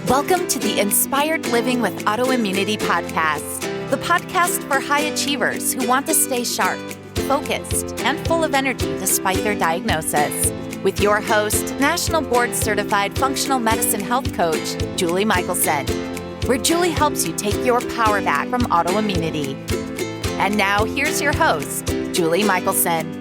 Welcome to the Inspired Living with Autoimmunity podcast, the podcast for high achievers who want to stay sharp, focused, and full of energy despite their diagnosis. With your host, National Board Certified Functional Medicine Health Coach, Julie Michelson, where Julie helps you take your power back from autoimmunity. And now here's your host, Julie Michelson.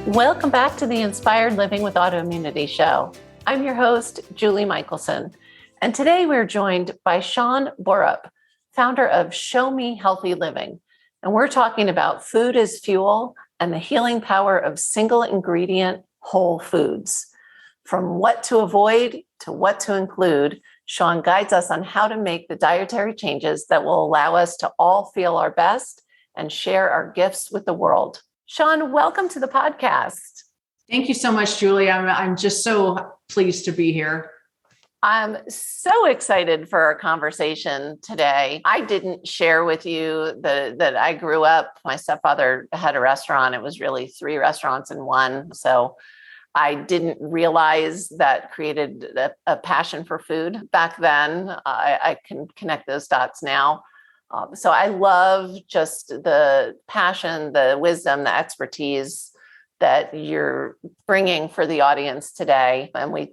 Welcome back to the Inspired Living with Autoimmunity show. I'm your host, Julie Michelson, and today we're joined by Shawn Borup, founder of Show Me Healthy Living. And we're talking about food as fuel and the healing power of single ingredient whole foods. From what to avoid to what to include, Shawn guides us on how to make the dietary changes that will allow us to all feel our best and share our gifts with the world. Shawn, welcome to the podcast. Thank you so much, Julie. I'm just so pleased to be here. I'm so excited for our conversation today. I didn't share with you that I grew up, my stepfather had a restaurant. It was really 3 restaurants in one. So I didn't realize that created a passion for food back then. I can connect those dots now. So I love just the passion, the wisdom, the expertise that you're bringing for the audience today. And we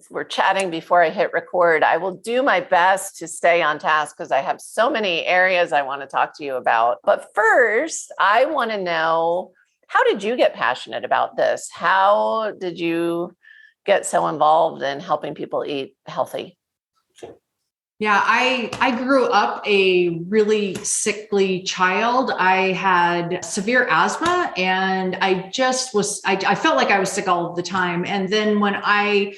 were chatting before I hit record. I will do my best to stay on task because I have so many areas I want to talk to you about. But first, I want to know, how did you get passionate about this? How did you get so involved in helping people eat healthy? Yeah, I grew up a really sickly child. I had severe asthma and I felt like I was sick all of the time. And then when I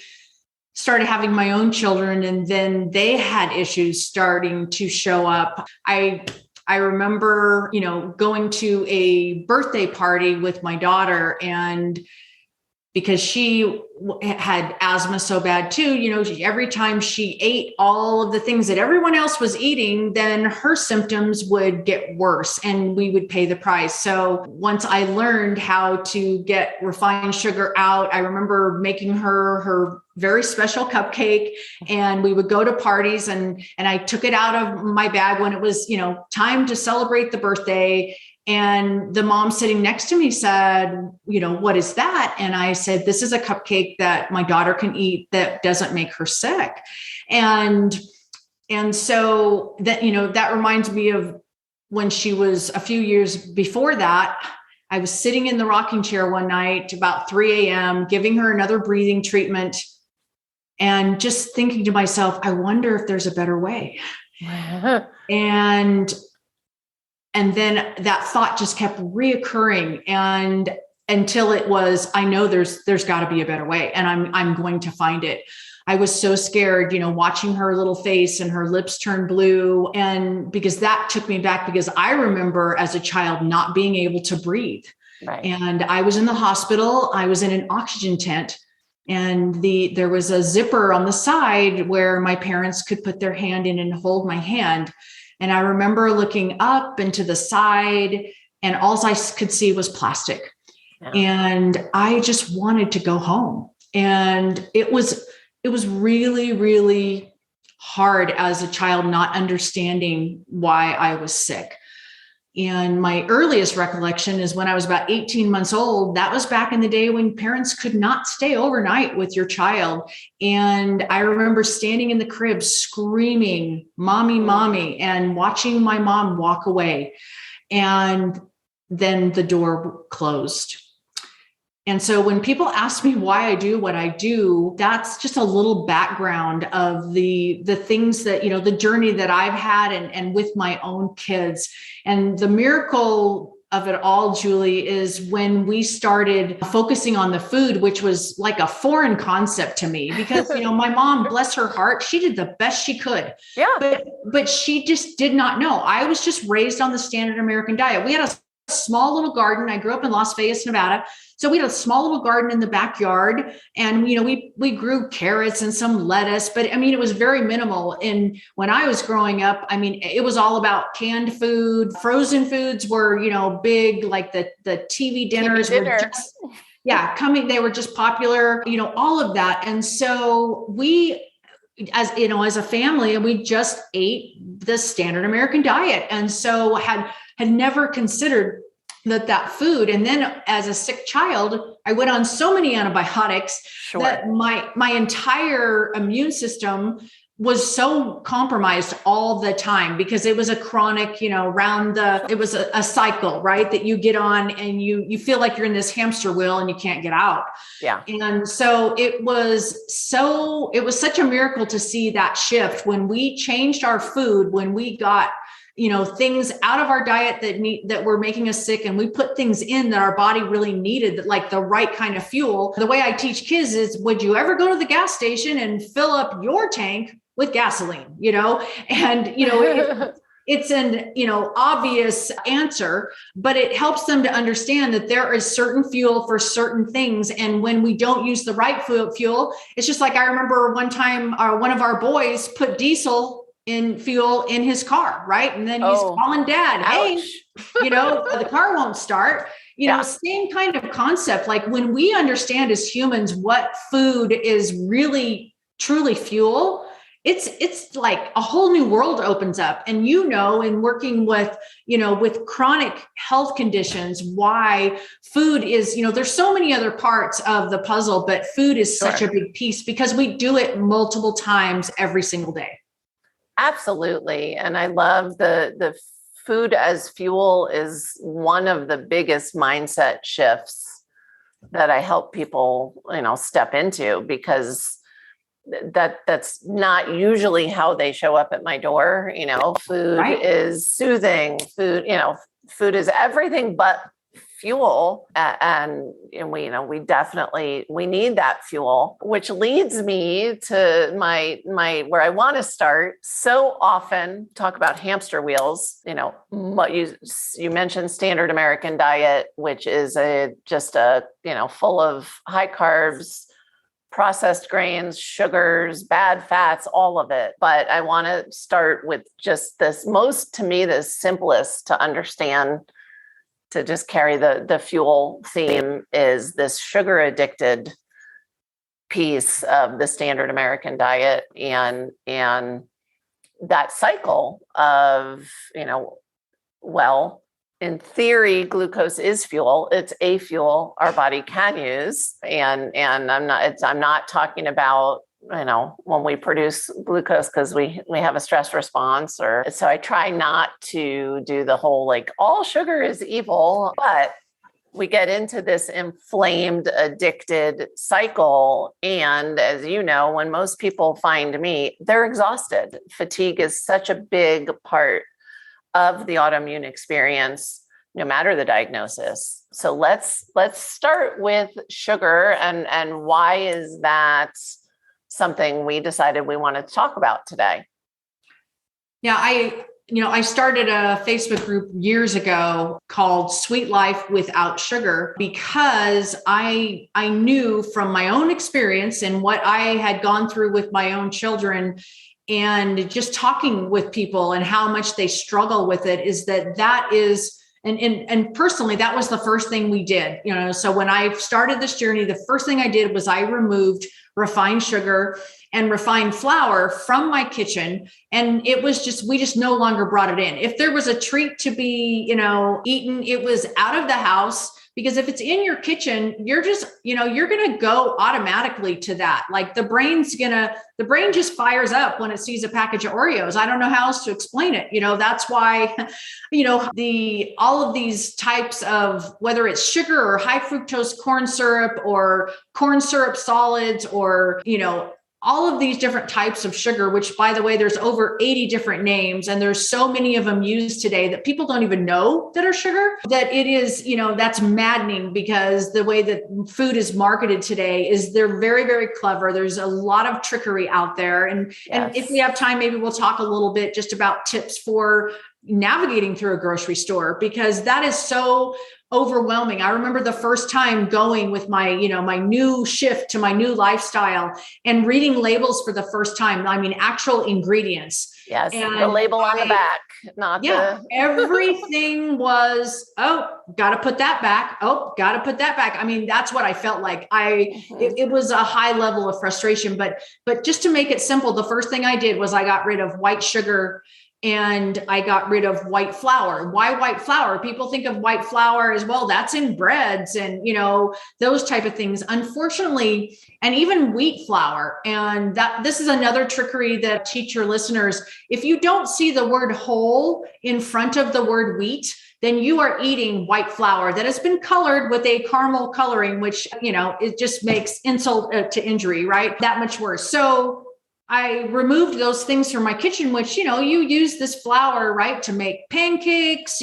started having my own children and then they had issues starting to show up, I remember, going to a birthday party with my daughter, and because she had asthma so bad too, every time she ate all of the things that everyone else was eating, then her symptoms would get worse and we would pay the price. So once I learned how to get refined sugar out, I remember making her very special cupcake, and we would go to parties and I took it out of my bag when it was, time to celebrate the birthday. And the mom sitting next to me said, what is that? And I said, this is a cupcake that my daughter can eat that doesn't make her sick. And so that, that reminds me of when she was a few years before that. I was sitting in the rocking chair one night about 3 a.m., giving her another breathing treatment and just thinking to myself, I wonder if there's a better way. And then that thought just kept reoccurring, and until it was, I know there's got to be a better way, and I'm going to find it. I was so scared, watching her little face and her lips turn blue, and because that took me back, because I remember as a child not being able to breathe. Right. And I was in the hospital. I was in an oxygen tent, and there was a zipper on the side where my parents could put their hand in and hold my hand. And I remember looking up and to the side, and all I could see was plastic. Yeah. And I just wanted to go home. And it was really, really hard as a child, not understanding why I was sick. And my earliest recollection is when I was about 18 months old. That was back in the day when parents could not stay overnight with your child. And I remember standing in the crib screaming, "Mommy, mommy," and watching my mom walk away. And then the door closed. And so when people ask me why I do what I do, that's just a little background of the things that, the journey that I've had and with my own kids. And the miracle of it all, Julie, is when we started focusing on the food, which was like a foreign concept to me, because, my mom, bless her heart, she did the best she could. Yeah. But she just did not know. I was just raised on the standard American diet. We had a small little garden. I grew up in Las Vegas, Nevada. So we had a small little garden in the backyard, and, we grew carrots and some lettuce, but it was very minimal. And when I was growing up, it was all about canned food. Frozen foods were, big, like the TV dinners were just, they were just popular, all of that. And so we, as a family, we just ate the standard American diet. And so had never considered that food. And then as a sick child, I went on so many antibiotics that my entire immune system was so compromised all the time, because it was a chronic, it was a cycle, right? That you get on and you feel like you're in this hamster wheel and you can't get out. Yeah. And so it was such a miracle to see that shift when we changed our food, when we got, things out of our diet that were making us sick, and we put things in that our body really needed, that like the right kind of fuel. The way I teach kids is, would you ever go to the gas station and fill up your tank with gasoline, and, it's an, obvious answer, but it helps them to understand that there is certain fuel for certain things. And when we don't use the right fuel, it's just like, I remember one time one of our boys put diesel in fuel in his car, right? And then he's calling dad, hey, the car won't start. Same kind of concept. Like when we understand as humans what food is really truly fuel, it's like a whole new world opens up. And in working with, with chronic health conditions, why food is, there's so many other parts of the puzzle, but food is such a big piece because we do it multiple times every single day. Absolutely. And I love the food as fuel is one of the biggest mindset shifts that I help people, step into, because that's not usually how they show up at my door. Food is soothing, food is everything but fuel. And we definitely, we need that fuel, which leads me to my where I want to start. So often talk about hamster wheels, what you mentioned standard American diet, which is full of high carbs, processed grains, sugars, bad fats, all of it. But I want to start with just the simplest to understand, to just carry the fuel theme, is this sugar addicted piece of the standard American diet, and that cycle of, in theory, glucose is fuel. It's a fuel our body can use. And I'm not talking about, when we produce glucose because we have a stress response, so I try not to do the whole, like, all sugar is evil, but we get into this inflamed, addicted cycle. And as you know, when most people find me, they're exhausted. Fatigue is such a big part of the autoimmune experience, no matter the diagnosis. So let's start with sugar, and why is that something we decided we wanted to talk about today? Yeah, I started a Facebook group years ago called Sweet Life Without Sugar, because I knew from my own experience and what I had gone through with my own children, and just talking with people and how much they struggle with it, is that is, and personally, that was the first thing we did. So when I started this journey, the first thing I did was I removed refined sugar and refined flour from my kitchen. And it was we just no longer brought it in. If there was a treat to be, eaten, it was out of the house, because if it's in your kitchen, you're just, you're going to go automatically to that. Like the brain just fires up when it sees a package of Oreos. I don't know how else to explain it. That's why, all of these types of, whether it's sugar or high fructose corn syrup or corn syrup solids, or, all of these different types of sugar, which, by the way, there's over 80 different names, and there's so many of them used today that people don't even know that are sugar, that it is, that's maddening, because the way that food is marketed today is they're very, very clever. There's a lot of trickery out there. And if we have time, maybe we'll talk a little bit just about tips for navigating through a grocery store, because that is so overwhelming. I remember the first time going with my, my new shift to my new lifestyle and reading labels for the first time. I mean, actual ingredients. Yes, and the label on the back, not everything was, oh, got to put that back. Oh, got to put that back. I mean, that's what I felt like. It was a high level of frustration, but just to make it simple, the first thing I did was I got rid of white sugar and I got rid of white flour. Why white flour? People think of white flour as, well, that's in breads and, those type of things. Unfortunately, and even wheat flour. And this is another trickery that teach your listeners. If you don't see the word whole in front of the word wheat, then you are eating white flour that has been colored with a caramel coloring, which, it just makes insult to injury, right? That much worse. So I removed those things from my kitchen, which, you use this flour, right, to make pancakes,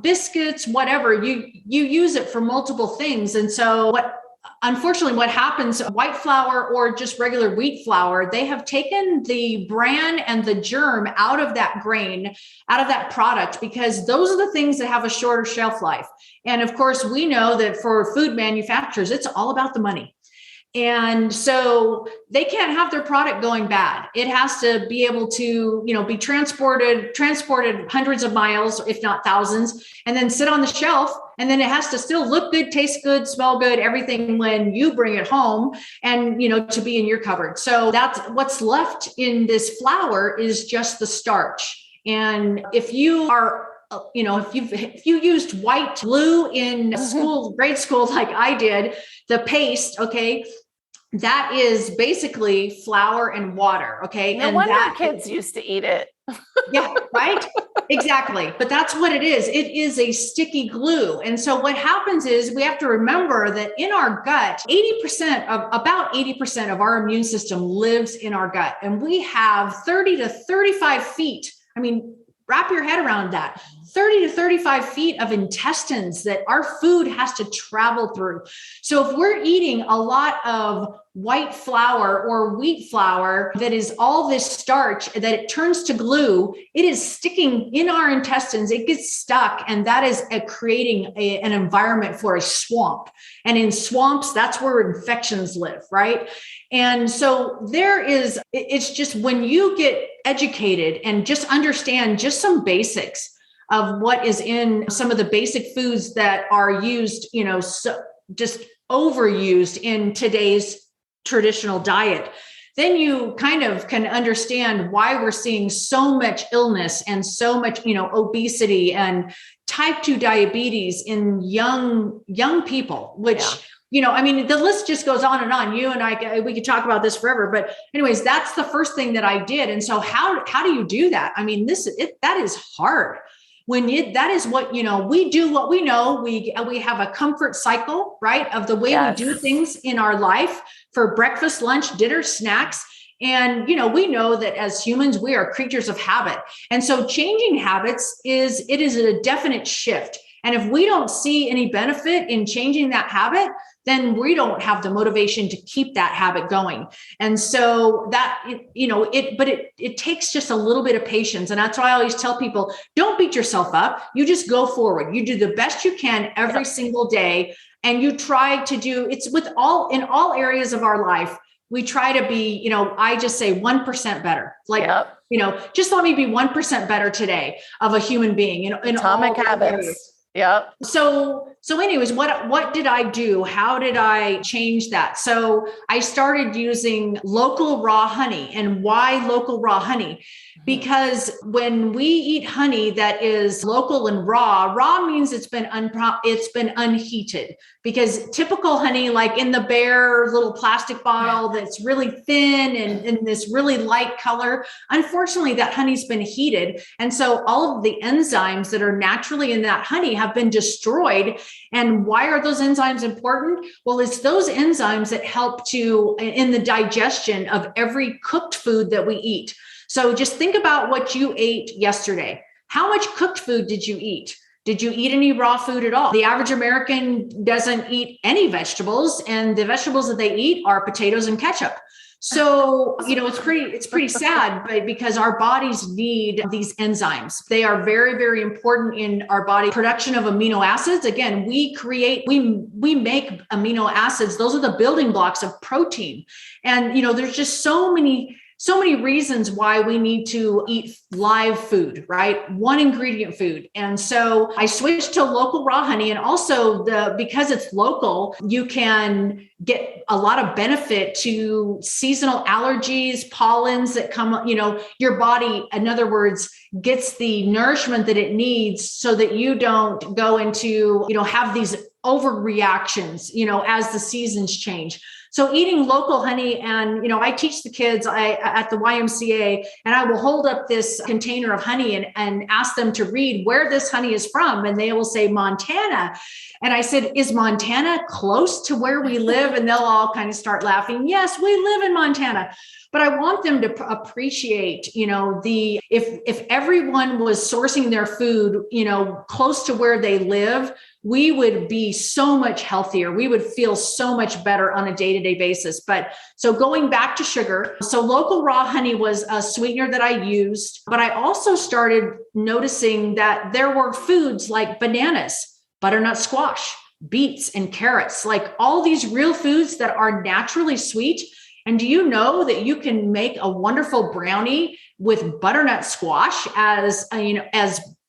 biscuits, whatever. You use it for multiple things. And so unfortunately, what happens, white flour or just regular wheat flour, they have taken the bran and the germ out of that grain, out of that product, because those are the things that have a shorter shelf life. And of course, we know that for food manufacturers, it's all about the money. And so they can't have their product going bad. It has to be able to, be transported hundreds of miles, if not thousands, and then sit on the shelf. And then it has to still look good, taste good, smell good, everything when you bring it home and, to be in your cupboard. So that's what's left in this flour is just the starch. And if you are if you used white glue in grade school, like I did, the paste, okay, that is basically flour and water. Okay. No wonder kids used to eat it. Yeah, right. Exactly. But that's what it is. It is a sticky glue. And so what happens is we have to remember that in our gut, about 80% of our immune system lives in our gut. And we have 30 to 35 feet. I mean, wrap your head around that. 30 to 35 feet of intestines that our food has to travel through. So if we're eating a lot of white flour or wheat flour that is all this starch that it turns to glue, it is sticking in our intestines. It gets stuck, and that is creating an environment for a swamp. And in swamps, that's where infections live, right? And so it's just when you get educated and just understand just some basics of what is in some of the basic foods that are used, so just overused in today's traditional diet, then you kind of can understand why we're seeing so much illness and so much, obesity and type 2 diabetes in young people, which, the list just goes on and on. You and I, we could talk about this forever, but anyways, that's the first thing that I did. And so how do you do that? I mean, that is hard. That is what, we do what we know. We have a comfort cycle, right? Of the way Yes. we do things in our life for breakfast, lunch, dinner, snacks. And, we know that as humans, we are creatures of habit. And so changing habits is a definite shift. And if we don't see any benefit in changing that habit, then we don't have the motivation to keep that habit going. And so it takes just a little bit of patience. And that's why I always tell people, don't beat yourself up. You just go forward. You do the best you can every single day. And you try to do, it's in all areas of our life. We try to be, I just say 1% better. Just let me be 1% better today of a human being, in Atomic all habits. areas. Yep. So anyways, what did I do? How did I change that? So I started using local raw honey. And why local raw honey? Because when we eat honey that is local and raw means it's been unheated. Because typical honey, like in the Bear little plastic bottle that's really thin and in this really light color, unfortunately, that honey's been heated. And so all of the enzymes that are naturally in that honey have been destroyed. And why are those enzymes important? Well, it's those enzymes that help in the digestion of every cooked food that we eat. So just think about what you ate yesterday. How much cooked food did you eat? Did you eat any raw food at all? The average American doesn't eat any vegetables, and the vegetables that they eat are potatoes and ketchup. So, it's pretty sad, but because our bodies need these enzymes, they are very, very important in our body production of amino acids. Again, we make amino acids. Those are the building blocks of protein. And, there's just so many reasons why we need to eat live food, right? One ingredient food. And so I switched to local raw honey. And also because it's local, you can get a lot of benefit to seasonal allergies, pollens that come, your body, in other words, gets the nourishment that it needs so that you don't go into, have these overreactions, as the seasons change. So eating local honey, and, I teach the kids at the YMCA, and I will hold up this container of honey and ask them to read where this honey is from. And they will say Montana. And I said, is Montana close to where we live? And they'll all kind of start laughing. Yes, we live in Montana. But I want them to appreciate, if everyone was sourcing their food, close to where they live, we would be so much healthier. We would feel so much better on a day-to-day basis. But so going back to sugar, so local raw honey was a sweetener that I used, but I also started noticing that there were foods like bananas, butternut squash, beets, and carrots, like all these real foods that are naturally sweet. And do you know that you can make a wonderful brownie with butternut squash as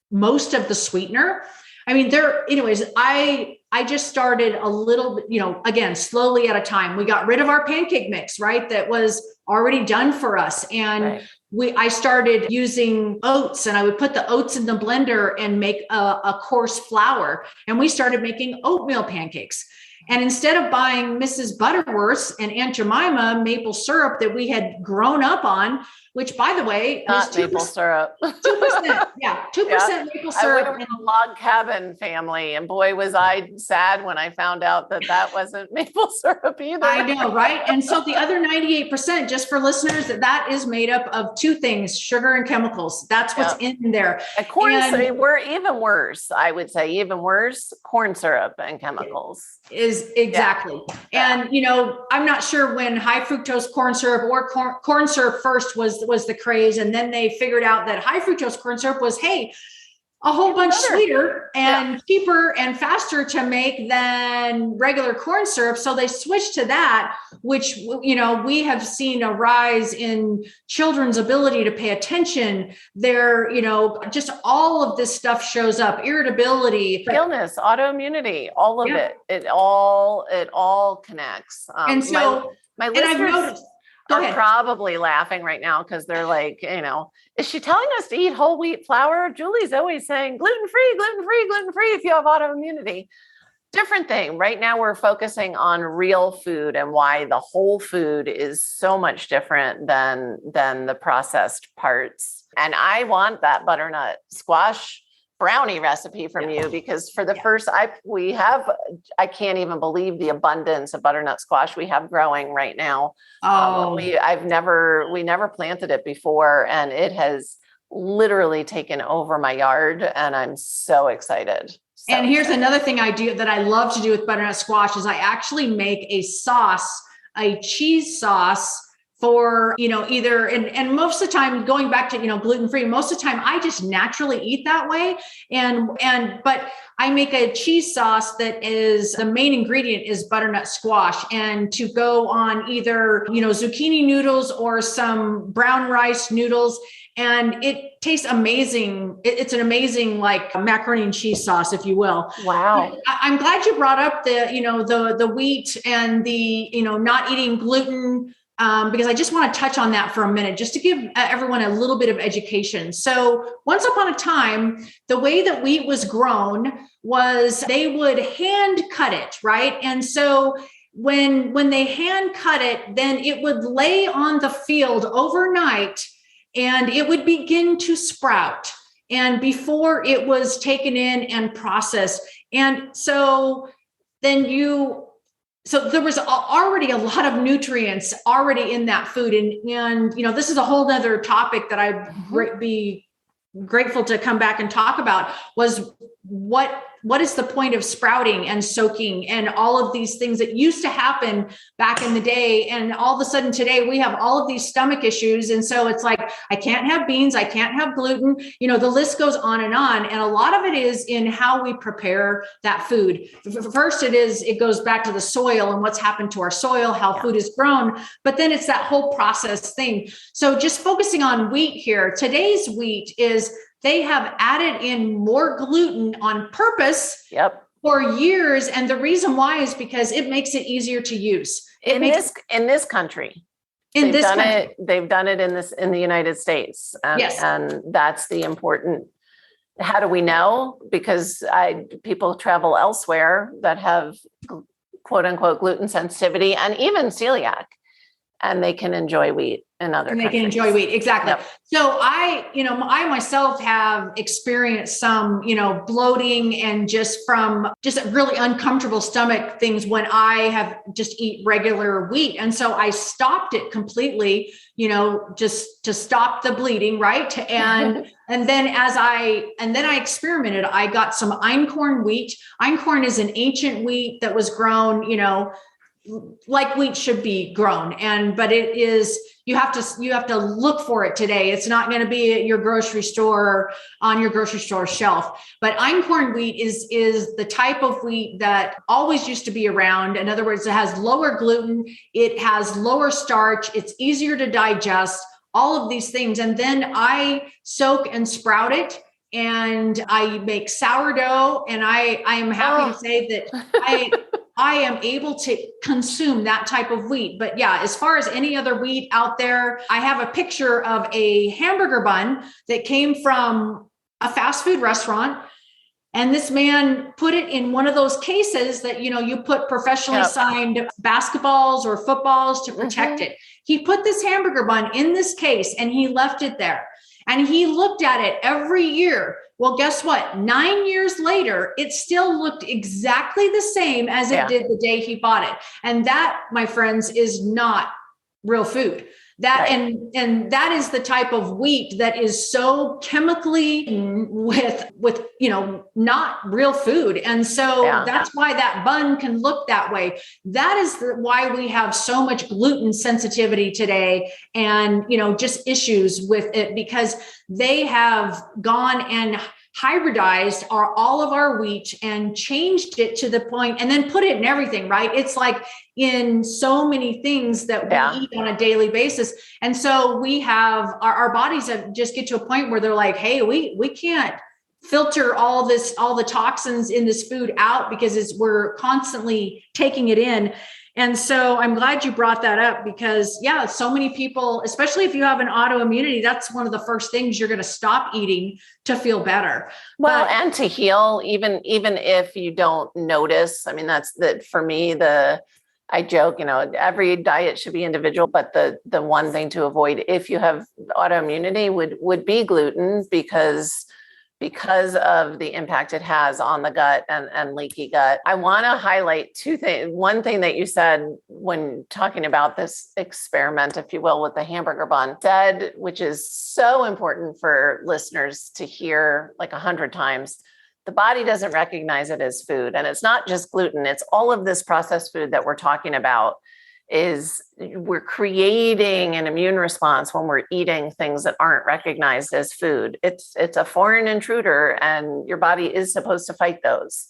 most of the sweetener? I mean, I just started a little bit, again, slowly at a time. We got rid of our pancake mix, right? That was already done for us. And I started using oats, and I would put the oats in the blender and make a coarse flour. And we started making oatmeal pancakes. And instead of buying Mrs. Butterworth's and Aunt Jemima maple syrup that we had grown up on, which, by the way, not maple syrup, 2%, yeah, 2% maple syrup. I went to a log cabin family, and boy, was I sad when I found out that wasn't maple syrup either. I know, right? And so the other 98%, just for listeners, that is made up of two things: sugar and chemicals. That's what's in there. And we're even worse. I would say even worse: corn syrup and chemicals. Is exactly. Yeah. And, I'm not sure when high fructose corn syrup or corn syrup first was the craze. And then they figured out that high fructose corn syrup was, hey, a whole bunch sweeter and cheaper and faster to make than regular corn syrup. So they switched to that, which, we have seen a rise in children's ability to pay attention. They're, just all of this stuff shows up: irritability, illness, autoimmunity, all of it. It all connects. And so my listeners are probably laughing right now because they're like, is she telling us to eat whole wheat flour? Julie's always saying gluten-free, gluten-free, gluten-free if you have autoimmunity. Different thing. Right now we're focusing on real food and why the whole food is so much different than the processed parts. And I want that butternut squash brownie recipe from you, because for the first, I can't even believe the abundance of butternut squash we have growing right now. We never planted it before, and it has literally taken over my yard, and I'm so excited. And here's another thing I do that I love to do with butternut squash is I actually make a cheese sauce for, either, and most of the time, going back to, gluten-free, most of the time I just naturally eat that way. But I make a cheese sauce that is, the main ingredient is butternut squash, and to go on either, zucchini noodles or some brown rice noodles. And it tastes amazing. It's an amazing, like, macaroni and cheese sauce, if you will. Wow. I'm glad you brought up the wheat and the, not eating gluten. Because I just want to touch on that for a minute, just to give everyone a little bit of education. So once upon a time, the way that wheat was grown was they would hand cut it, right? And so when they hand cut it, then it would lay on the field overnight and it would begin to sprout. And before it was taken in and processed. And so then so there was already a lot of nutrients already in that food. And this is a whole nother topic that I'd be grateful to come back and talk about, was what what is the point of sprouting and soaking and all of these things that used to happen back in the day? And all of a sudden today we have all of these stomach issues. And so it's like, I can't have beans, I can't have gluten, the list goes on. And a lot of it is in how we prepare that food. First, it goes back to the soil and what's happened to our soil, how food is grown, but then it's that whole process thing. So just focusing on wheat here, today's wheat is they have added in more gluten on purpose for years. And the reason why is because it makes it easier to use. In this country. They've done it in the United States. Yes. And that's the important. How do we know? Because people travel elsewhere that have quote unquote gluten sensitivity and even celiac, and they can enjoy wheat in other countries. They can enjoy wheat. Exactly. Yep. So I myself have experienced some, bloating and just from just really uncomfortable stomach things when I have just eat regular wheat. And so I stopped it completely, just to stop the bleeding. Right. And then I experimented, I got some einkorn wheat. Einkorn is an ancient wheat that was grown, like wheat should be grown. But it is, you have to look for it today. It's not going to be at your grocery store on your grocery store shelf. But einkorn wheat is the type of wheat that always used to be around. In other words, it has lower gluten, it has lower starch, it's easier to digest, all of these things. And then I soak and sprout it. And I make sourdough, and I am happy to say that I am able to consume that type of wheat. But yeah, as far as any other wheat out there, I have a picture of a hamburger bun that came from a fast food restaurant. And this man put it in one of those cases that, you put professionally signed basketballs or footballs to protect it. He put this hamburger bun in this case and he left it there. And he looked at it every year. Well, guess what? 9 years later, it still looked exactly the same as it did the day he bought it. And that, my friends, is not real food. And that is the type of wheat that is so chemically with not real food. And so that's why that bun can look that way. That is why we have so much gluten sensitivity today and, just issues with it, because they have gone and hybridized all of our wheat and changed it to the point, and then put it in everything, right? It's like in so many things that we eat on a daily basis. And so we have our bodies have just get to a point where they're like, hey, we can't filter all the toxins in this food out because we're constantly taking it in. And so I'm glad you brought that up because so many people, especially if you have an autoimmunity, that's one of the first things you're going to stop eating to feel better. Well, and to heal, even if you don't notice. I mean, for me, I joke, every diet should be individual, but the one thing to avoid if you have autoimmunity would be gluten because of the impact it has on the gut and leaky gut. I want to highlight two things. One thing that you said when talking about this experiment, if you will, with the hamburger bun, which is so important for listeners to hear like 100 times, the body doesn't recognize it as food. And it's not just gluten. It's all of this processed food that we're talking about. We're creating an immune response when we're eating things that aren't recognized as food. It's a foreign intruder, and your body is supposed to fight those.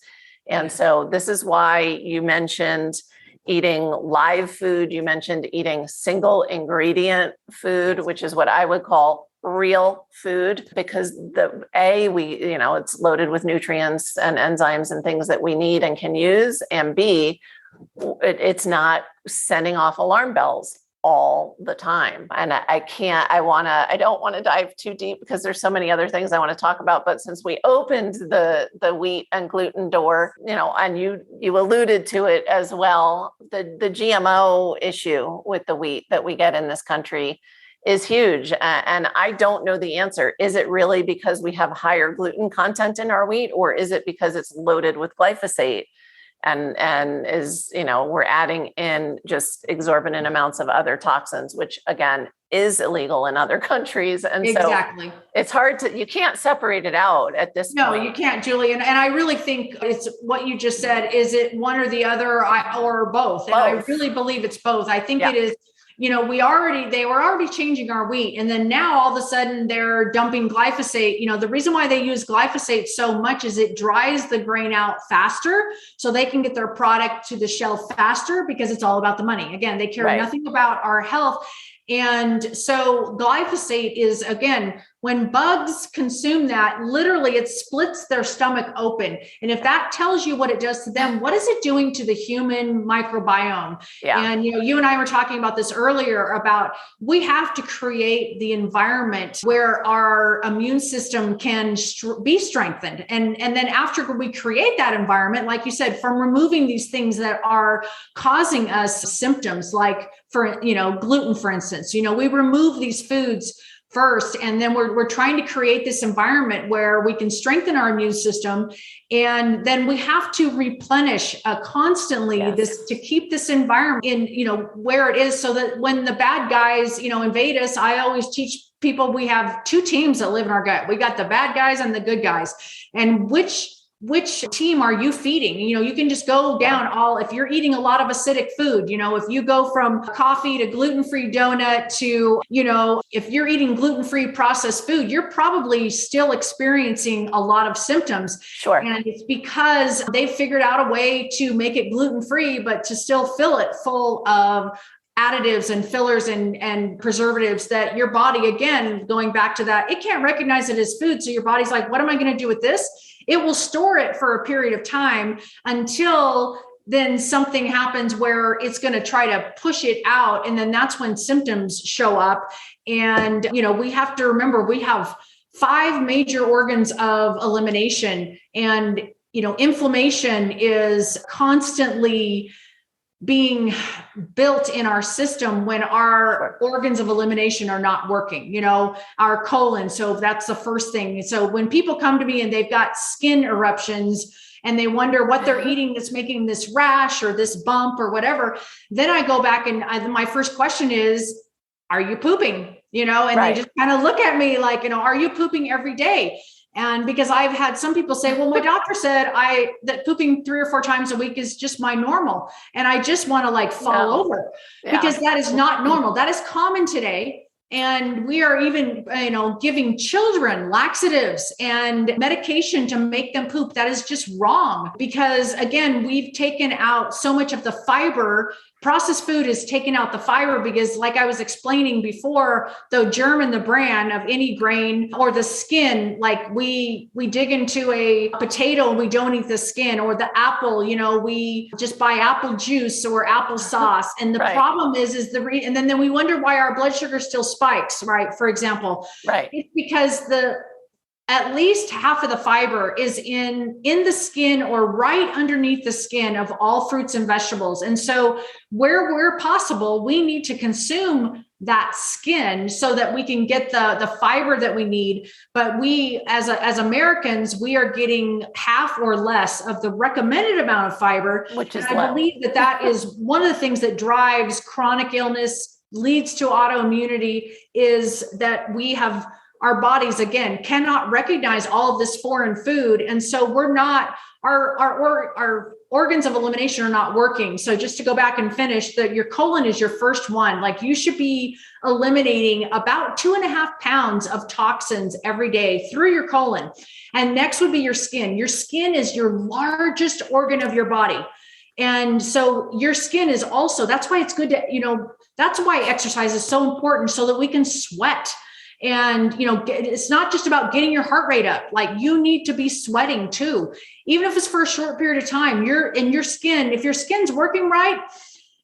And so this is why you mentioned eating live food. You mentioned eating single ingredient food, which is what I would call real food, because it's loaded with nutrients and enzymes and things that we need and can use, and B, it's not sending off alarm bells all the time. And I don't want to dive too deep because there's so many other things I want to talk about. But since we opened the wheat and gluten door, and you alluded to it as well, the GMO issue with the wheat that we get in this country is huge. And I don't know the answer. Is it really because we have higher gluten content in our wheat, or is it because it's loaded with glyphosate? And is, we're adding in just exorbitant amounts of other toxins, which again, is illegal in other countries. And exactly. So it's hard you can't separate it out at this point. No, you can't, Julie. And I really think it's what you just said. Is it one or the other or both? And I really believe it's both. I think it is, they were already changing our wheat. And then now all of a sudden they're dumping glyphosate. The reason why they use glyphosate so much is it dries the grain out faster so they can get their product to the shelf faster because it's all about the money. Again, they care nothing about our health. And so glyphosate is, again, when bugs consume that, literally it splits their stomach open. And if that tells you what it does to them, what is it doing to the human microbiome? Yeah. And, you and I were talking about this earlier about we have to create the environment where our immune system can be strengthened. And then after we create that environment, like you said, from removing these things that are causing us symptoms, like gluten, for instance, we remove these foods first, and then we're trying to create this environment where we can strengthen our immune system. And then we have to replenish constantly to keep this environment in, where it is, so that when the bad guys, invade us, I always teach people we have two teams that live in our gut. We got the bad guys and the good guys. And which team are you feeding? You can just go down if you're eating a lot of acidic food, if you go from coffee to gluten-free donut to, if you're eating gluten-free processed food, you're probably still experiencing a lot of symptoms. Sure. And it's because they figured out a way to make it gluten-free, but to still fill it full of additives and fillers and preservatives that your body, again, going back to that, it can't recognize it as food. So your body's like, what am I going to do with this? It will store it for a period of time until then something happens where it's going to try to push it out. And then that's when symptoms show up. And, we have to remember we have 5 major organs of elimination, and, inflammation is constantly being built in our system when our organs of elimination are not working, our colon. So that's the first thing. So when people come to me and they've got skin eruptions and they wonder what they're eating that's making this rash or this bump or whatever, then I go back and my first question is, are you pooping? And they just kind of look at me like, are you pooping every day? And because I've had some people say, well, my doctor said that pooping 3 or 4 times a week is just my normal. And I just want to fall over because that is not normal. That is common today. And we are even, giving children laxatives and medication to make them poop. That is just wrong because, again, we've taken out so much of the fiber. Processed food is taking out the fiber because, like I was explaining before, the germ and the bran of any grain or the skin, like we dig into a potato and we don't eat the skin, or the apple, we just buy apple juice or apple sauce. And the problem is and then we wonder why our blood sugar still spikes, right? For example, it's because at least half of the fiber is in the skin or right underneath the skin of all fruits and vegetables. And so where possible, we need to consume that skin so that we can get the fiber that we need. But we, as Americans, we are getting half or less of the recommended amount of fiber, which is I believe that is one of the things that drives chronic illness, leads to autoimmunity, is that we have our bodies, again, cannot recognize all of this foreign food. And so we're not, our organs of elimination are not working. So just to go back and finish, your colon is your first one. Like you should be eliminating about 2.5 pounds of toxins every day through your colon. And next would be your skin. Your skin is your largest organ of your body. And so your skin is also, that's why it's good to, that's why exercise is so important, so that we can sweat. And, it's not just about getting your heart rate up. Like you need to be sweating too, even if it's for a short period of time. Your skin, if your skin's working right.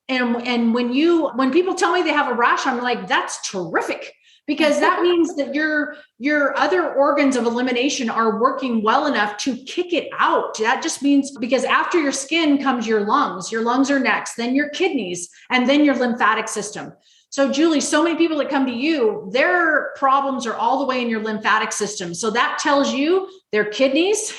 And when people tell me they have a rash, I'm like, that's terrific, because that means that your other organs of elimination are working well enough to kick it out. That just means, because after your skin comes your lungs are next, then your kidneys, and then your lymphatic system. So Julie, so many people that come to you, their problems are all the way in your lymphatic system. So that tells you their kidneys,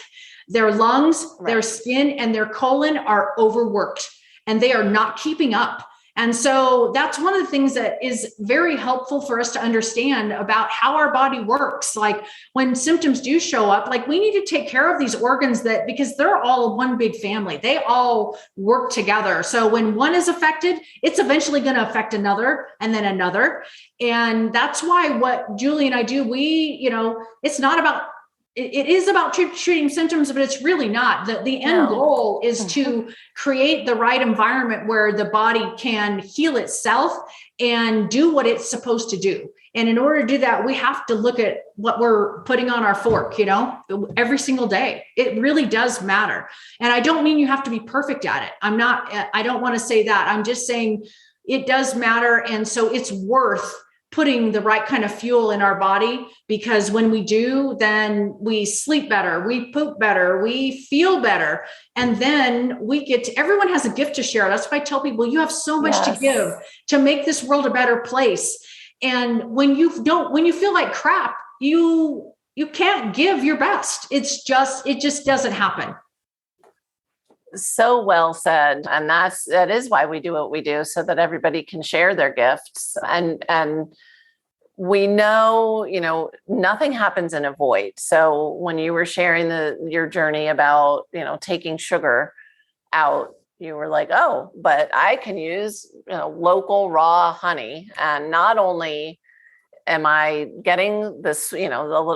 their lungs, their skin, and their colon are overworked, and they are not keeping up. And so that's one of the things that is very helpful for us to understand about how our body works. Like when symptoms do show up, like we need to take care of these organs because they're all one big family. They all work together. So when one is affected, it's eventually going to affect another and then another. And that's why what Julie and I do, it's not about, it is about treating symptoms, but it's really not. The end goal is to create the right environment where the body can heal itself and do what it's supposed to do. And in order to do that, we have to look at what we're putting on our fork, every single day. It really does matter. And I don't mean you have to be perfect at it. I don't want to say that. I'm just saying it does matter. And so it's worth putting the right kind of fuel in our body, because when we do, then we sleep better, we poop better, we feel better. And then everyone has a gift to share. That's why I tell people, you have so much to give to make this world a better place. And when you feel like crap, you can't give your best. It just doesn't happen. So well said. And that is why we do what we do, so that everybody can share their gifts. And we know, nothing happens in a void. So when you were sharing your journey about, taking sugar out, you were like, oh, but I can use local raw honey. And not only am I getting this,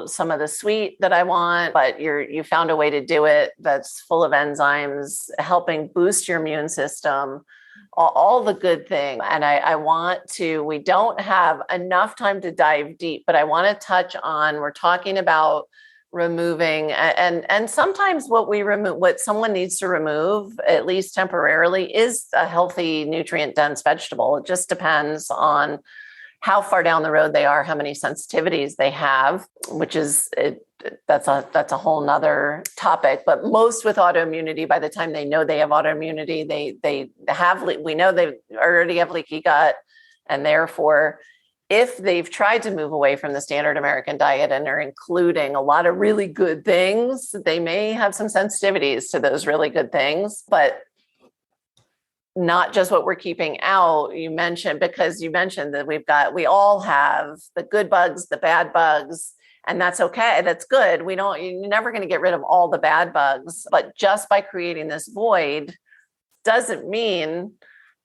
some of the sweet that I want, but you found a way to do it that's full of enzymes, helping boost your immune system, all the good things. And we don't have enough time to dive deep, but I want to touch on, we're talking about removing, and sometimes what someone needs to remove, at least temporarily, is a healthy, nutrient-dense vegetable. It just depends on how far down the road they are, how many sensitivities they have, which is that's a whole nother topic. But most with autoimmunity, by the time they know they have autoimmunity, we know they already have leaky gut, and therefore, if they've tried to move away from the standard American diet and are including a lot of really good things, they may have some sensitivities to those really good things, but not just what we're keeping out. You mentioned that we all have the good bugs, the bad bugs, and that's okay. That's good. You're never going to get rid of all the bad bugs, but just by creating this void doesn't mean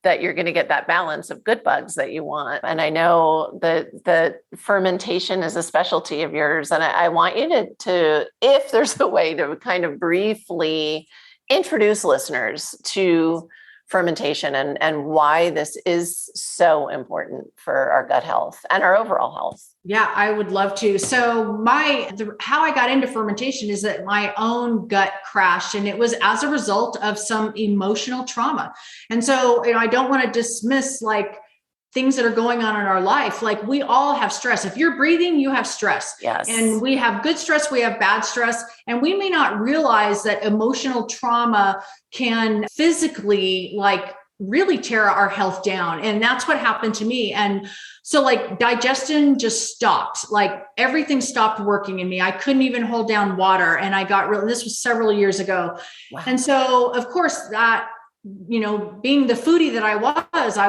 that you're going to get that balance of good bugs that you want. And I know that fermentation is a specialty of yours. And I want you to, if there's a way to kind of briefly introduce listeners to fermentation and why this is so important for our gut health and our overall health. Yeah, I would love to. So how I got into fermentation is that my own gut crashed, and it was as a result of some emotional trauma. And so, I don't want to dismiss things that are going on in our life. Like we all have stress. If you're breathing, you have stress. Yes. And we have good stress, we have bad stress. And we may not realize that emotional trauma can physically really tear our health down. And that's what happened to me. And so digestion just stopped, everything stopped working in me. I couldn't even hold down water. And I got this was several years ago. Wow. And so of course that, being the foodie that I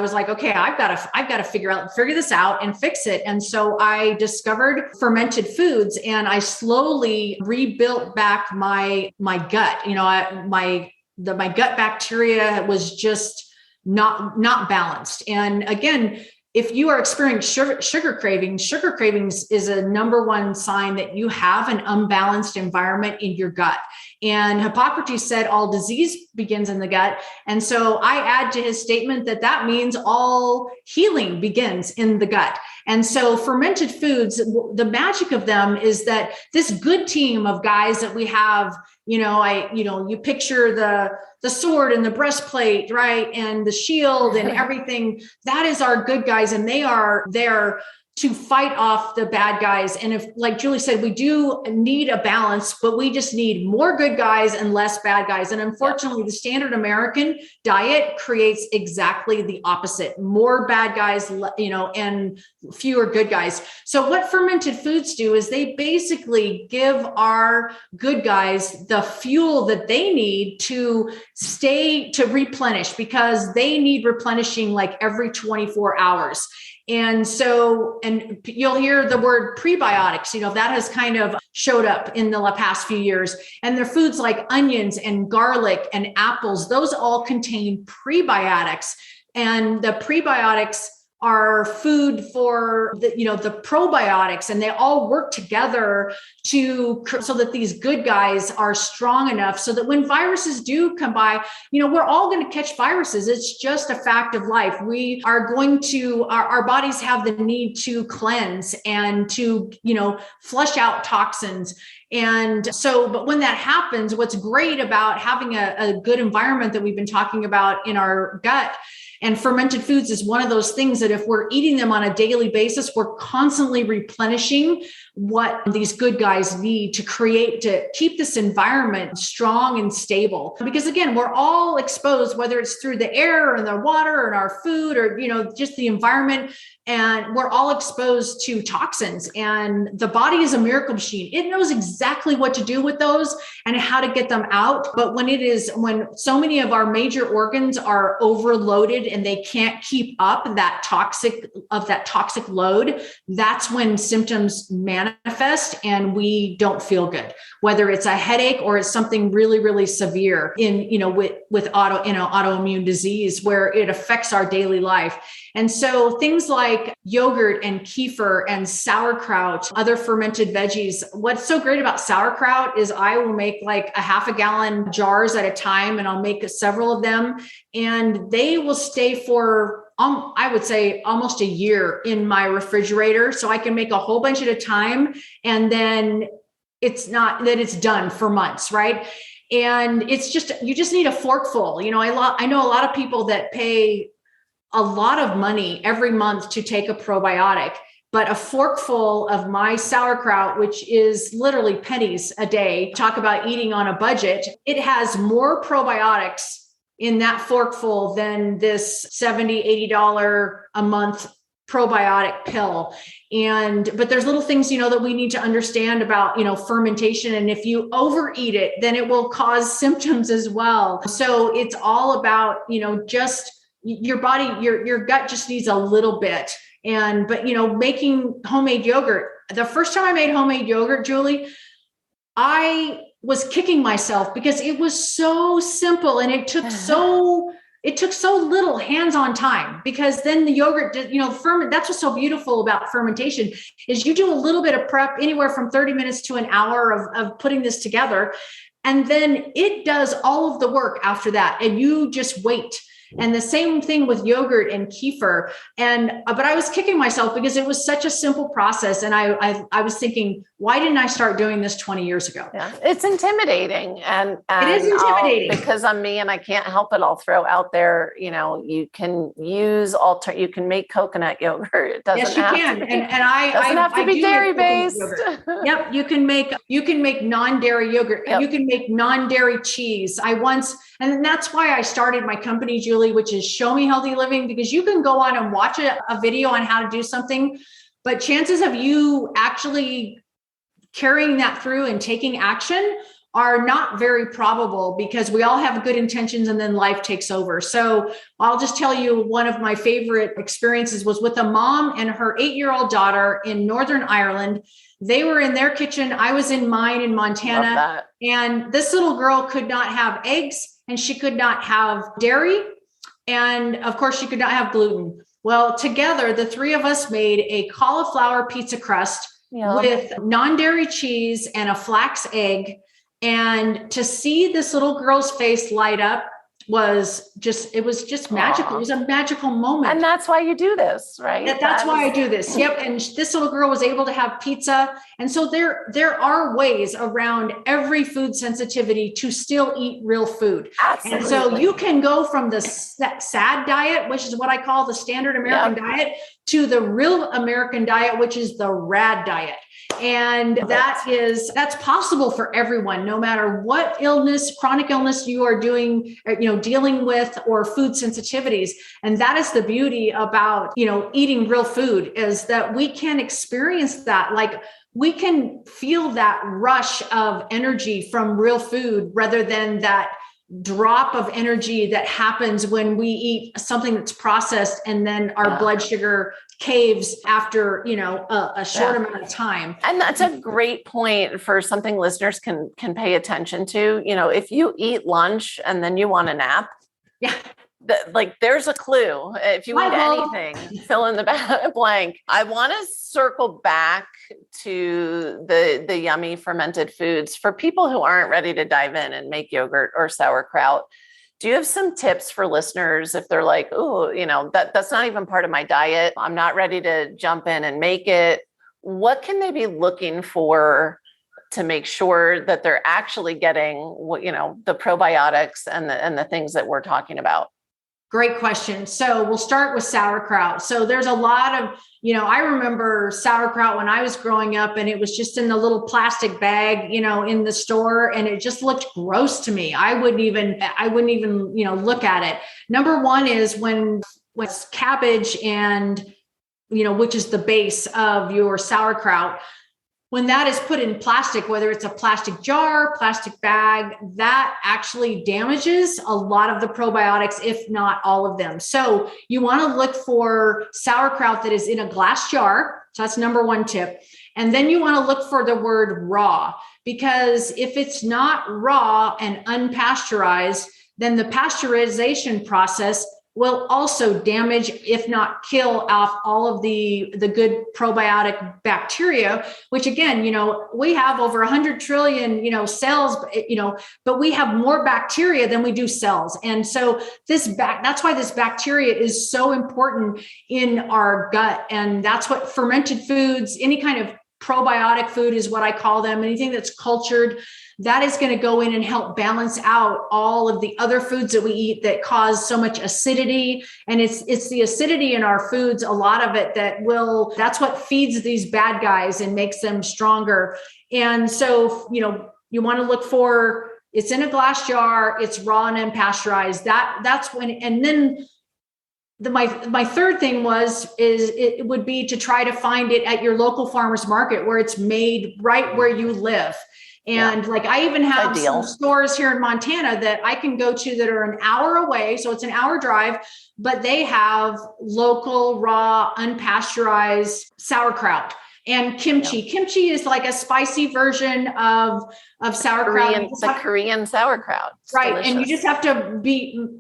was like, okay, I've got to figure this out and fix it. And so I discovered fermented foods, and I slowly rebuilt back my gut. My gut bacteria was just not balanced. And again, if you are experiencing sugar cravings is a number one sign that you have an unbalanced environment in your gut. And Hippocrates said all disease begins in the gut. And so I add to his statement that means all healing begins in the gut. And so fermented foods, the magic of them is that this good team of guys that we have, you picture the sword and the breastplate, right? And the shield and everything, that is our good guys. And they're to fight off the bad guys. And if, like Julie said, we do need a balance, but we just need more good guys and less bad guys. And unfortunately, the standard American diet creates exactly the opposite: more bad guys, and fewer good guys. So what fermented foods do is they basically give our good guys the fuel that they need to replenish, because they need replenishing like every 24 hours. And so, and you'll hear the word prebiotics, that has kind of showed up in the past few years. And they're foods like onions and garlic and apples. Those all contain prebiotics. And the prebiotics are food for the probiotics, and they all work together so that these good guys are strong enough so that when viruses do come by, we're all going to catch viruses. It's just a fact of life. We are going to, our bodies have the need to cleanse and to, flush out toxins. And so, but when that happens, what's great about having a good environment that we've been talking about in our gut, and fermented foods is one of those things that if we're eating them on a daily basis, we're constantly replenishing what these good guys need to keep this environment strong and stable. Because again, we're all exposed, whether it's through the air and the water and our food, or, just the environment, and we're all exposed to toxins. And the body is a miracle machine. It knows exactly what to do with those and how to get them out. But when so many of our major organs are overloaded and they can't keep up that toxic load, that's when symptoms manifest and we don't feel good, whether it's a headache or it's something really, really severe with autoimmune disease where it affects our daily life. And so things like yogurt and kefir and sauerkraut, other fermented veggies. What's so great about sauerkraut is I will make like a half a gallon jars at a time, and I'll make several of them, and they will stay for I would say almost a year in my refrigerator. So I can make a whole bunch at a time, and then it's done for months, right? And you just need a forkful. I know a lot of people that pay a lot of money every month to take a probiotic, but a forkful of my sauerkraut, which is literally pennies a day, talk about eating on a budget, it has more probiotics in that forkful than this $70, $80 a month probiotic pill. But there's little things, that we need to understand about, fermentation. And if you overeat it, then it will cause symptoms as well. So it's all about, just your body, your gut just needs a little bit. But making homemade yogurt, the first time I made homemade yogurt, Julie, I was kicking myself because it was so simple and it took so little hands-on time, because then the yogurt, ferment. That's what's so beautiful about fermentation is you do a little bit of prep, anywhere from 30 minutes to an hour of putting this together. And then it does all of the work after that. And you just wait. And the same thing with yogurt and kefir. But I was kicking myself because it was such a simple process. And I was thinking, why didn't I start doing this 20 years ago? Yeah, it's intimidating. And it is intimidating because I'm me and I can't help it. I'll throw out there, you can use you can make coconut yogurt. It doesn't have to be dairy based. Yep. You can make non-dairy yogurt. Yep. You can make non-dairy cheese. And that's why I started my company, Julie, which is Show Me Healthy Living, because you can go on and watch a video on how to do something, but chances of you actually carrying that through and taking action are not very probable, because we all have good intentions and then life takes over. So I'll just tell you, one of my favorite experiences was with a mom and her 8-year-old daughter in Northern Ireland. They were in their kitchen. I was in mine in Montana. And this little girl could not have eggs, and she could not have dairy. And of course, she could not have gluten. Well, together, the three of us made a cauliflower pizza crust with non-dairy cheese and a flax egg. And to see this little girl's face light up, it was just magical. It was a magical moment. And that's why you do this, right? That's why I do this. Yep. And this little girl was able to have pizza. And so there are ways around every food sensitivity to still eat real food. Absolutely. And so you can go from the SAD diet, which is what I call the standard American diet, to the real American diet, which is the RAD diet. And that's possible for everyone, no matter what illness, chronic illness you are dealing with, or food sensitivities. And that is the beauty about, eating real food, is that we can experience that. Like, we can feel that rush of energy from real food rather than that drop of energy that happens when we eat something that's processed and then our blood sugar caves after, a short amount of time. And that's a great point for something listeners can pay attention to. If you eat lunch and then you want a nap, there's a clue. If you eat anything, fill in the blank. I want to circle back to the yummy fermented foods for people who aren't ready to dive in and make yogurt or sauerkraut. Do you have some tips for listeners if they're like, oh, that's not even part of my diet, I'm not ready to jump in and make it? What can they be looking for to make sure that they're actually getting the probiotics and the things that we're talking about? Great question. So we'll start with sauerkraut. So there's a lot of, I remember sauerkraut when I was growing up, and it was just in the little plastic bag, in the store, and it just looked gross to me. I wouldn't even, look at it. Number one is when cabbage and, which is the base of your sauerkraut, when that is put in plastic, whether it's a plastic jar, plastic bag, that actually damages a lot of the probiotics, if not all of them. So you want to look for sauerkraut that is in a glass jar. So that's number one tip. And then you want to look for the word raw, because if it's not raw and unpasteurized, then the pasteurization process will also damage, if not kill off, all of the good probiotic bacteria, which again, we have over 100 trillion, cells, but we have more bacteria than we do cells. And so that's why this bacteria is so important in our gut. And that's what fermented foods, any kind of probiotic food is what I call them, anything that's cultured, that is going to go in and help balance out all of the other foods that we eat that cause so much acidity. And it's the acidity in our foods, a lot of it, that's what feeds these bad guys and makes them stronger. And so, you want to look for, it's in a glass jar, it's raw and unpasteurized. That's when, and then my third thing it would be to try to find it at your local farmer's market where it's made right where you live. And I even have some stores here in Montana that I can go to that are an hour away. So it's an hour drive, but they have local, raw, unpasteurized sauerkraut and kimchi. Kimchi is like a spicy version of sauerkraut. Korean sauerkraut. It's right. delicious. And you just have to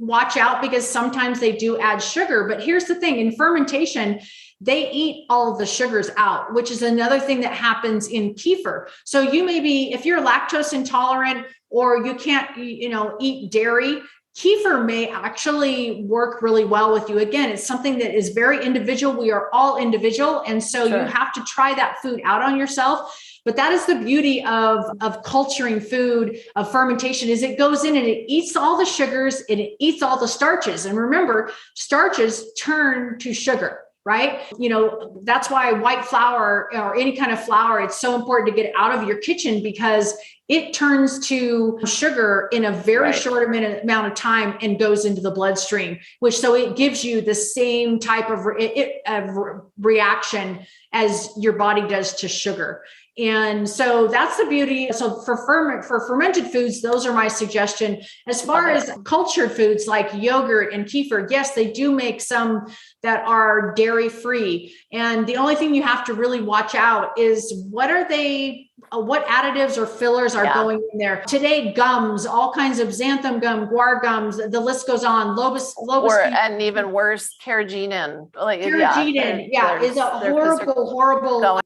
watch out, because sometimes they do add sugar. But here's the thing, in fermentation, they eat all of the sugars out, which is another thing that happens in kefir. So you may be, if you're lactose intolerant or you can't, eat dairy, kefir may actually work really well with you. Again, it's something that is very individual. We are all individual. And so you have to try that food out on yourself. But that is the beauty of culturing food, of fermentation, is it goes in and it eats all the sugars and it eats all the starches. And remember, starches turn to sugar. Right. That's why white flour or any kind of flour, it's so important to get it out of your kitchen, because it turns to sugar in a very short amount of time and goes into the bloodstream, so it gives you the same type of reaction as your body does to sugar. And so that's the beauty. So for fermented foods, those are my suggestion. As far as cultured foods like yogurt and kefir, yes, they do make some that are dairy free. And the only thing you have to really watch out is what additives or fillers are going in there. Today, gums, all kinds of xanthan gum, guar gums, the list goes on. And even worse, carrageenan. Carrageenan, is a horrible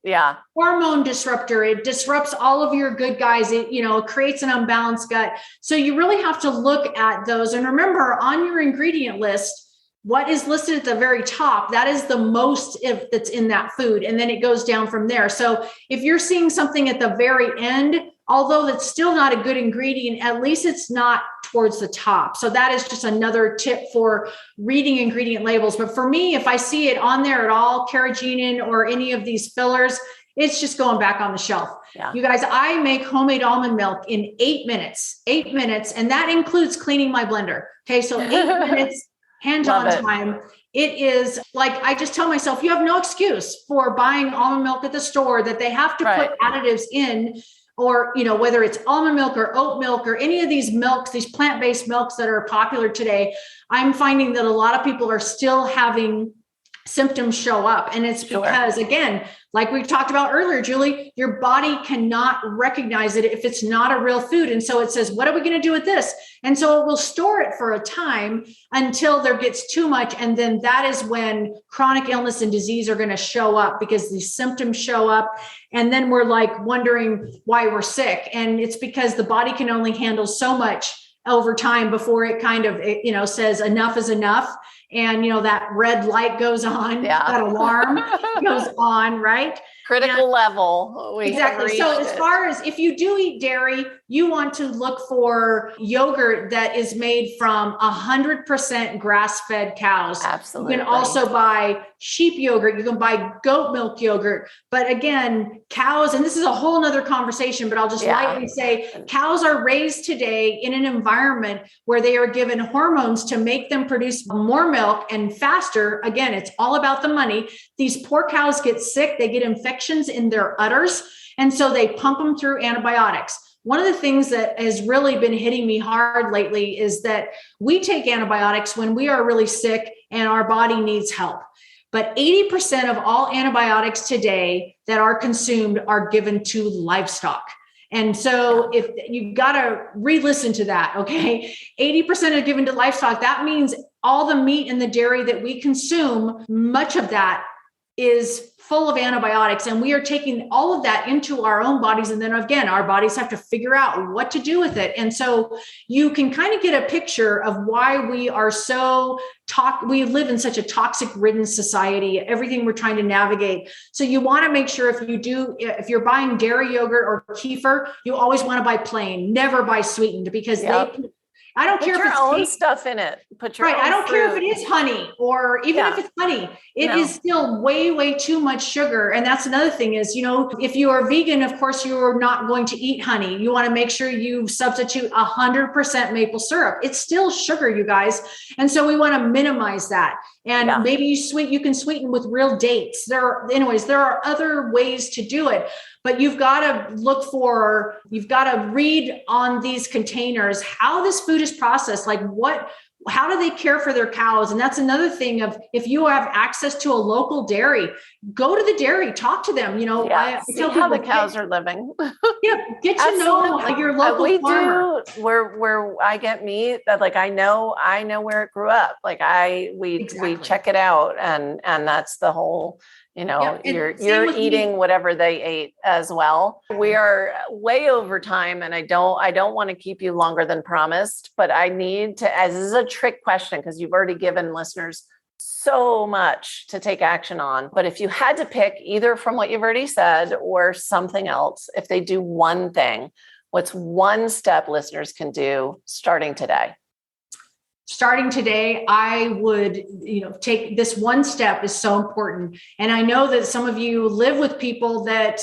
hormone disruptor. It disrupts all of your good guys. It, creates an unbalanced gut. So you really have to look at those. And remember, on your ingredient list, what is listed at the very top, that is the most that's in that food. And then it goes down from there. So if you're seeing something at the very end, although that's still not a good ingredient, at least it's not towards the top. So that is just another tip for reading ingredient labels. But for me, if I see it on there at all, carrageenan or any of these fillers, it's just going back on the shelf. Yeah. You guys, I make homemade almond milk in 8 minutes, and that includes cleaning my blender. Okay. So 8 minutes. Hands-on time. It is like, I just tell myself, you have no excuse for buying almond milk at the store that they have to put additives in, or, whether it's almond milk or oat milk or any of these milks, these plant-based milks that are popular today. I'm finding that a lot of people are still having symptoms show up. And it's because, again, like we talked about earlier, Julie, your body cannot recognize it if it's not a real food. And so it says, what are we going to do with this? And so it will store it for a time until there gets too much. And then that is when chronic illness and disease are going to show up, because these symptoms show up. And then we're like wondering why we're sick. And it's because the body can only handle so much over time before it kind of, says enough is enough. And, that red light goes on, that alarm goes on, right? Critical level. Exactly. So as far as if you do eat dairy, you want to look for yogurt that is made from 100% grass-fed cows. Absolutely. You can also buy sheep yogurt. You can buy goat milk yogurt. But again, cows, and this is a whole nother conversation, but I'll just lightly say cows are raised today in an environment where they are given hormones to make them produce more milk and faster. Again, it's all about the money. These poor cows get sick. They get infections in their udders. And so they pump them through antibiotics. One of the things that has really been hitting me hard lately is that we take antibiotics when we are really sick and our body needs help. But 80% of all antibiotics today that are consumed are given to livestock. And so if you've got to re-listen to that, okay, 80% are given to livestock. That means all the meat and the dairy that we consume, much of that is full of antibiotics, and we are taking all of that into our own bodies. And then again, our bodies have to figure out what to do with it. And so you can kind of get a picture of why we are we live in such a toxic ridden society, everything we're trying to navigate. So you want to make sure if you're buying dairy yogurt or kefir, you always want to buy plain, never buy sweetened, because I don't care if it's own stuff in it. Put your own I don't fruit. care if it is honey, or even if it's honey, it is still way, way too much sugar. And that's another thing is, if you are vegan, of course, you're not going to eat honey. You want to make sure you substitute 100% maple syrup. It's still sugar, you guys. And so we want to minimize that. And maybe you can sweeten with real dates. There are other ways to do it. But you've got to read on these containers how this food is processed, how do they care for their cows? And that's another thing of, if you have access to a local dairy, go to the dairy, talk to them, see how the cows are living. Get to know your local farmer. Where I get meat that I know where it grew up. We check it out, and that's the whole, you're eating whatever they ate as well. We are way over time, and I don't want to keep you longer than promised, but I need to, as this is a trick question, because you've already given listeners so much to take action on. But if you had to pick either from what you've already said or something else, if they do one thing, what's one step listeners can do starting today? Starting today, I would, take this one step is so important. And I know that some of you live with people that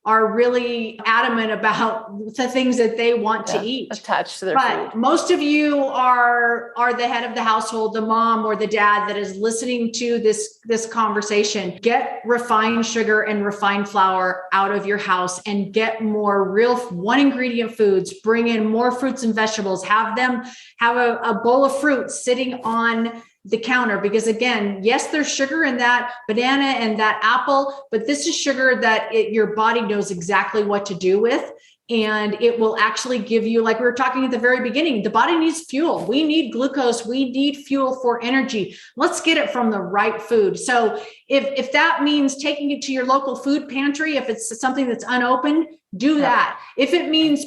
are really adamant about the things that they want to eat. Attached to their food. Most of you are the head of the household, the mom or the dad that is listening to this conversation. Get refined sugar and refined flour out of your house and get more real one ingredient foods. Bring in more fruits and vegetables. Have them have a bowl of fruit sitting on the counter, because again, yes, there's sugar in that banana and that apple, but this is sugar that your body knows exactly what to do with. And it will actually give you, like we were talking at the very beginning, the body needs fuel. We need glucose. We need fuel for energy. Let's get it from the right food. So if that means taking it to your local food pantry, if it's something that's unopened, do that. If it means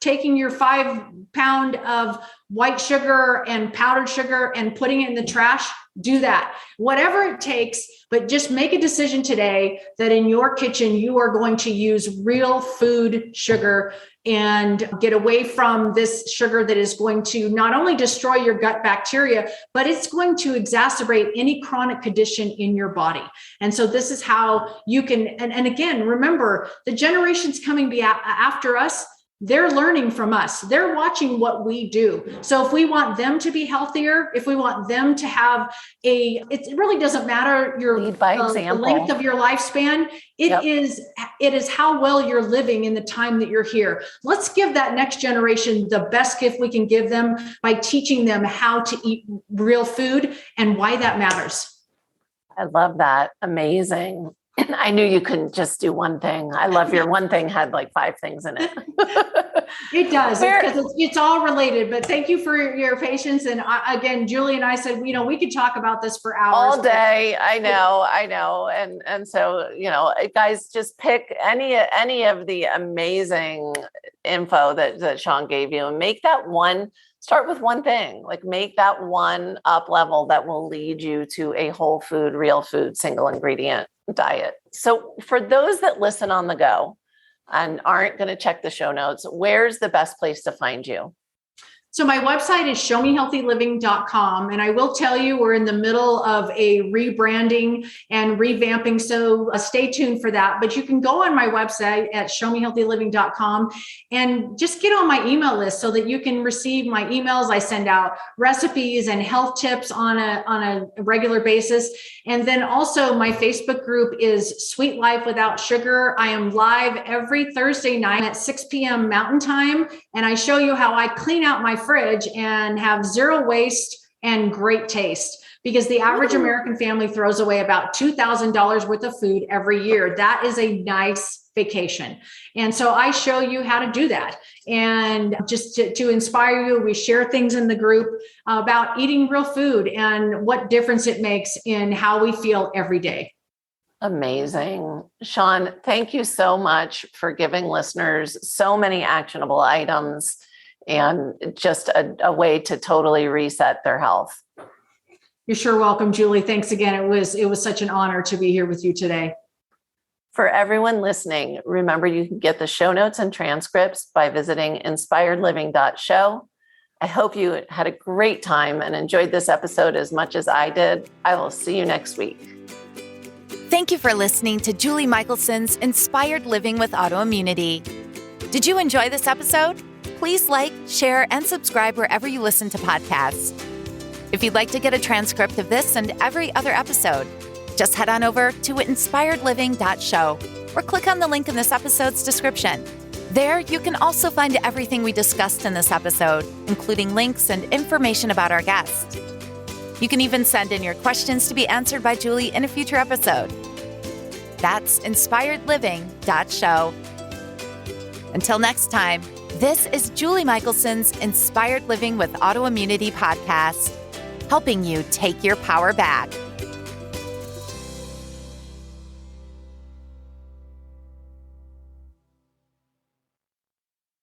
taking your 5 pound of white sugar and powdered sugar and putting it in the trash, do that. Whatever it takes, but just make a decision today that in your kitchen, you are going to use real food sugar and get away from this sugar that is going to not only destroy your gut bacteria, but it's going to exacerbate any chronic condition in your body. And so this is how you can, and again, remember, the generations coming after us, they're learning from us. They're watching what we do. So if we want them to be healthier, if we want them to have it really doesn't matter lead by the example. length of your lifespan. It is how well you're living in the time that you're here. Let's give that next generation the best gift we can give them by teaching them how to eat real food and why that matters. I love that. Amazing. I knew you couldn't just do one thing. I love your one thing had like 5 things in it. It does, because it's all related. But thank you for your patience. And again, Julie and I said, we could talk about this for hours. All day. I know. And so, guys, just pick any of the amazing info that Shawn gave you and make that one. Start with one thing, like make that one up level that will lead you to a whole food, real food, single ingredient diet. So for those that listen on the go and aren't going to check the show notes, where's the best place to find you? So my website is showmehealthyliving.com. And I will tell you, we're in the middle of a rebranding and revamping. So stay tuned for that. But you can go on my website at showmehealthyliving.com and just get on my email list so that you can receive my emails. I send out recipes and health tips on a regular basis. And then also my Facebook group is Sweet Life Without Sugar. I am live every Thursday night at 6 p.m. Mountain Time. And I show you how I clean out my fridge and have zero waste and great taste, because the average American family throws away about $2,000 worth of food every year. That is a nice vacation. And so I show you how to do that. And just to inspire you, we share things in the group about eating real food and what difference it makes in how we feel every day. Amazing. Shawn, thank you so much for giving listeners so many actionable items and just a way to totally reset their health. You're sure welcome, Julie. Thanks again. It was such an honor to be here with you today. For everyone listening, remember you can get the show notes and transcripts by visiting inspiredliving.show. I hope you had a great time and enjoyed this episode as much as I did. I will see you next week. Thank you for listening to Julie Michelson's Inspired Living with Autoimmunity. Did you enjoy this episode? Please like, share, and subscribe wherever you listen to podcasts. If you'd like to get a transcript of this and every other episode, just head on over to inspiredliving.show or click on the link in this episode's description. There, you can also find everything we discussed in this episode, including links and information about our guest. You can even send in your questions to be answered by Julie in a future episode. That's inspiredliving.show. Until next time, this is Julie Michelson's Inspired Living with Autoimmunity podcast, helping you take your power back.